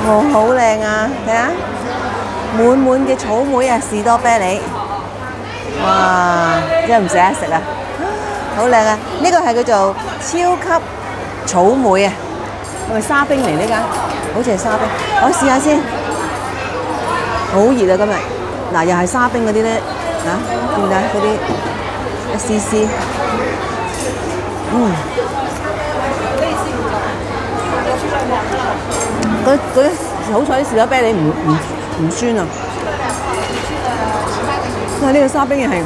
哦，好靚啊！睇下，滿滿嘅草莓啊，士多啤梨，哇！真係唔捨得食啊！好靚啊！呢個係叫做超級草莓啊，係咪沙冰嚟呢間？好似係沙冰，我試下先。好熱啊今日，嗱又係沙冰嗰啲咧，嚇見唔見嗰啲一絲絲？嗰好彩啲士多啤梨唔酸啊！哇！呢個沙冰又係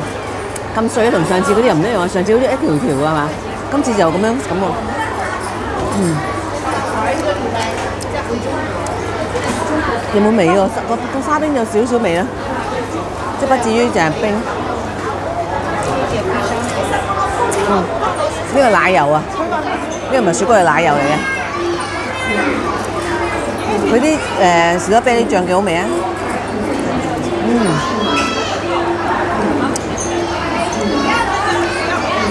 咁碎啊，同上次嗰啲又唔一樣啊！上次好似一條條啊嘛，今次就咁喎。有冇味喎？個沙冰有少少味啦，即係不至於淨係冰。呢個奶油啊，呢個唔係雪糕係奶油嚟嘅。佢啲士多啤梨醬幾好味啊！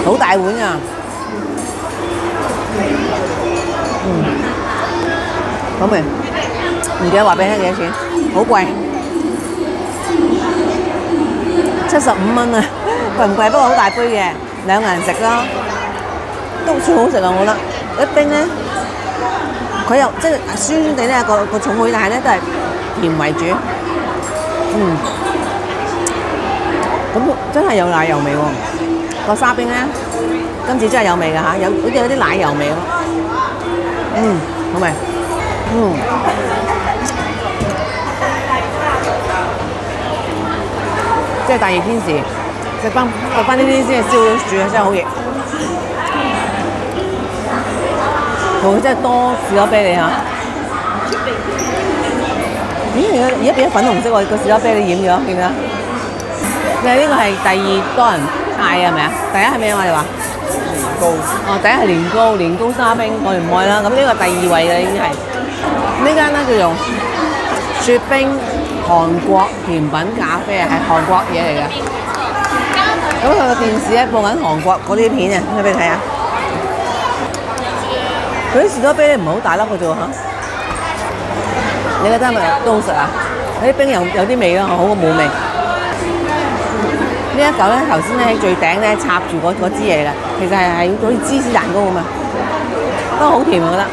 好大碗啊！好味。唔記得話俾你聽幾多錢，好貴，75蚊啊！貴唔貴？不過好大杯嘅，2個人食咯，都算好食啊！我覺得一冰咧，佢又即係酸酸地咧個草莓，但係咧都係甜為主。咁真係有奶油味喎！個沙冰咧，今次真係有味㗎嚇，好似有啲奶油味咯。好味。即係大熱天時食翻呢啲先係燒到煮啊，真係好熱。佢真係多士多啤梨嚇。咦？而家變咗粉紅色喎，個士多啤梨染咗，見唔見啊？呢個係第二多人嗌係咪啊？第一係咩啊？我哋話年糕。哦，第一係年糕沙冰，我哋唔愛啦。咁呢個第2位嘅已經係呢間咧，叫做雪冰韓國甜品咖啡啊，係韓國嘢嚟嘅。咁佢個電視咧播緊韓國嗰啲片啊，可以俾你睇下。佢啲士多啤梨唔係好大粒嘅啫喎嚇。你覺得係咪都好食啊？啲冰有啲味咯，好過冇味。呢一嚿咧，頭先咧喺最頂咧插住嗰支嘢㗎，其實係好似芝士蛋糕咁啊，不過好甜啊，我覺得。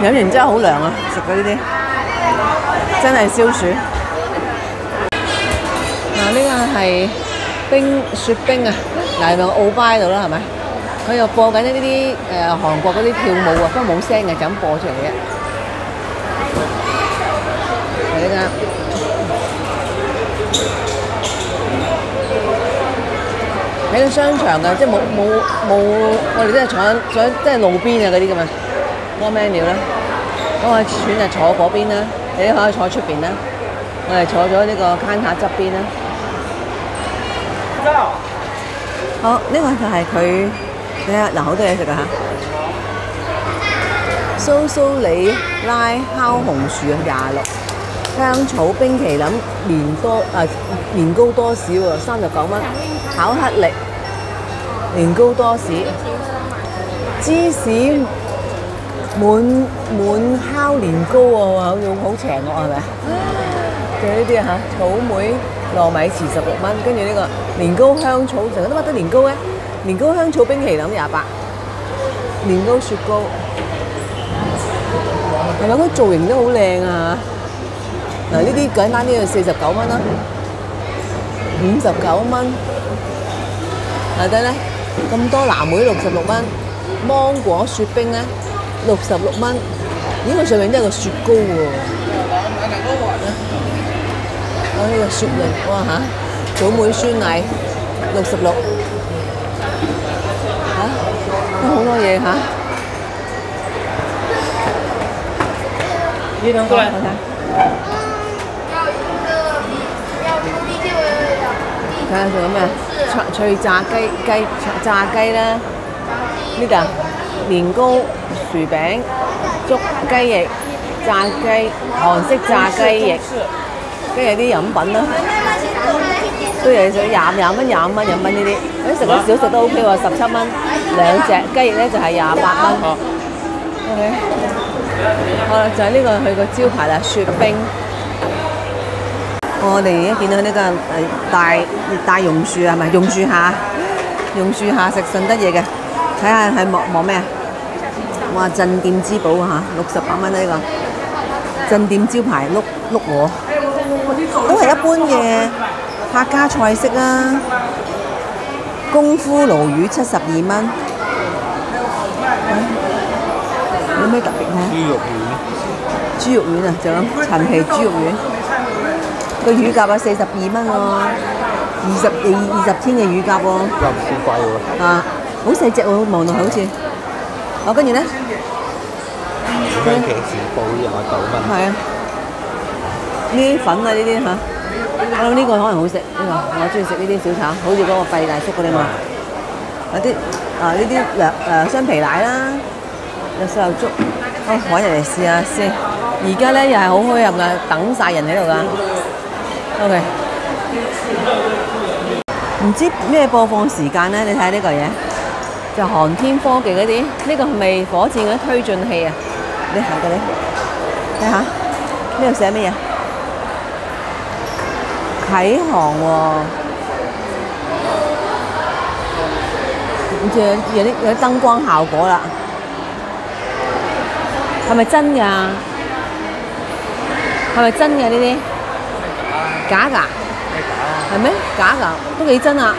飲完真係好涼啊！食咗呢啲真係消暑。嗱，呢個係雪冰啊，嗱，喺奧巴度啦，係咪？佢又播緊呢啲韓國嗰啲跳舞啊，不過冇聲嘅，就咁播出嚟嘅啫。係呢間。喺個商場㗎，即係冇，我哋都係坐即係路邊啊嗰啲咁啊。嗰個 menu 啦，咁我選就坐嗰邊啦，你可以坐出邊啦。我哋坐咗呢個 counter 側邊啦。好，呢個就係佢，睇下嗱，好多嘢食㗎嚇。蘇里拉烤紅薯26，香草冰淇淋年糕多士喎，39蚊。巧克力年糕多士，芝士滿烤年糕喎，好邪惡係咪？仲有呢啲嚇，草莓糯米糍16蚊，跟住呢個年糕香草，成日都乜得年糕嘅，年糕香草冰淇淋28，年糕雪糕，係咪？嗰造型都好靚啊！嗱，呢啲簡單啲就49蚊啦，59蚊。嗱，睇咧咁多藍莓66蚊，芒果雪冰咧66蚊，咦？佢上面都有個雪糕喎。呢個雪梨，哇嚇！草莓酸奶66，都好多嘢嚇。呢兩個睇睇。睇下仲有咩？脆炸雞啦，呢度年糕、薯餅、粥雞翼、炸雞、韓式炸雞翼，跟住啲飲品啦，都有廿蚊、25蚊呢啲。啲食得少食都 OK 喎，17蚊。兩隻雞翼咧就係28蚊。OK， 好啦，就係呢個佢個招牌啦，雪冰。我哋而家見到呢個大榕樹係咪？榕樹下食順德嘢嘅，睇下係望咩啊？哇！鎮店之寶嚇，68蚊呢個鎮店招牌碌鵝，都係一般嘅客家菜式啦。功夫鱸魚72蚊，有咩特別咧？豬肉丸啊，就咁陳皮豬肉丸。個乳鴿啊42蚊喎，20天嘅乳鴿喎，又唔算貴喎。啊，好細隻喎，望落去好似。哦，跟住咧，番茄豉煲29蚊。係啊，呢啲粉啊，呢啲嚇，我諗呢個可能好食。呢個我中意食呢啲小炒，好似嗰個費大叔嗰啲嘛。有啲呢啲雙皮奶啦，有豉油粥。好，揾人嚟試下先。而家咧又係好墟冚㗎，等晒人喺度㗎。OK， 唔知咩播放時間咧？你睇下呢個嘢，就航天科技嗰啲，呢個係咪火箭嗰啲推進器啊？你行過嚟睇下，呢度寫咩嘢？啟航喎，好似有啲燈光效果啦，係咪真㗎？係咪真嘅呢啲？假㗎？係咩？假㗎？都幾真啊！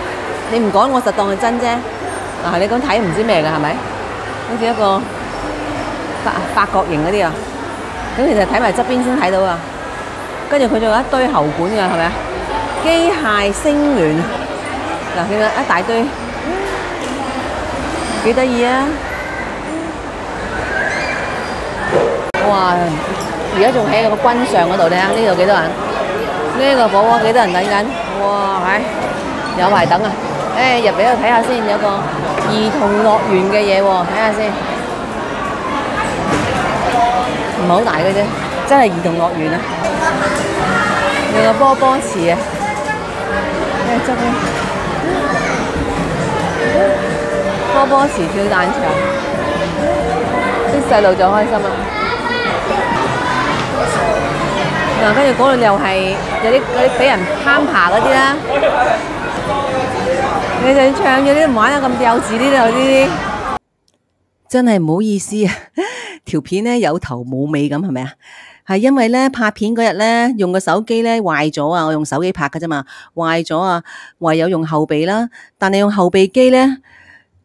你唔講我實當係真啫。嗱，你講睇唔知咩㗎係咪？好似一個八角形嗰啲啊。咁其實睇埋側邊先睇到啊。跟住佢仲有一堆喉管㗎係咪啊？機械聲聯嗱，見到一大堆，幾得意啊！哇！而家仲喺個軍上嗰度咧，呢度幾多人？呢個火鍋幾多人等緊？哇！有排等啊！入嚟度睇下先，有個兒童樂園嘅嘢喎，睇下先。唔係好大嘅啫，真係兒童樂園啊！有個波波池啊！側邊波波池跳彈場，啲細路就開心啦。嗱，跟住嗰度又係有啲嗰啲俾人攀爬嗰啲啦。你哋唱咗啲玩得咁幼稚呢度啲，真係唔好意思啊！條片咧有頭冇尾咁係咪啊？係因為咧拍片嗰日咧用個手機咧壞咗啊！我用手機拍㗎啫嘛，壞咗啊，唯有用後備啦。但係用後備機咧，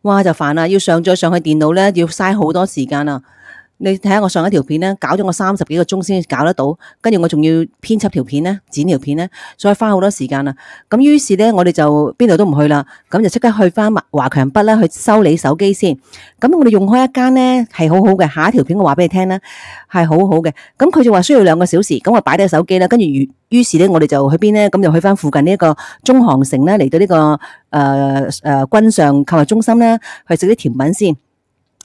哇就煩啦，要上去電腦咧，要嘥好多時間啊！你睇下我上一條片咧，搞咗我30幾個鐘先搞得到，跟住我仲要編輯條片咧，剪條片咧，所以花好多時間啦。咁於是咧，我哋就邊度都唔去啦，咁就即刻去翻華強北啦，去修理手機先。咁我哋用開一間咧係好好嘅，下一條片我話俾你聽啦，係好好嘅。咁佢就話需要2個小時，咁我擺低手機啦，跟住於是咧我哋就去邊咧？咁就去翻附近呢一個中航城咧，嚟到呢個軍上購物中心咧，去食啲甜品先。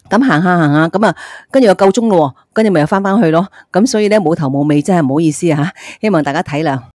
咁行下，咁啊，跟住又夠鐘咯，跟住咪又翻去咯，咁所以咧冇頭冇尾，真係唔好意思啊，希望大家體諒。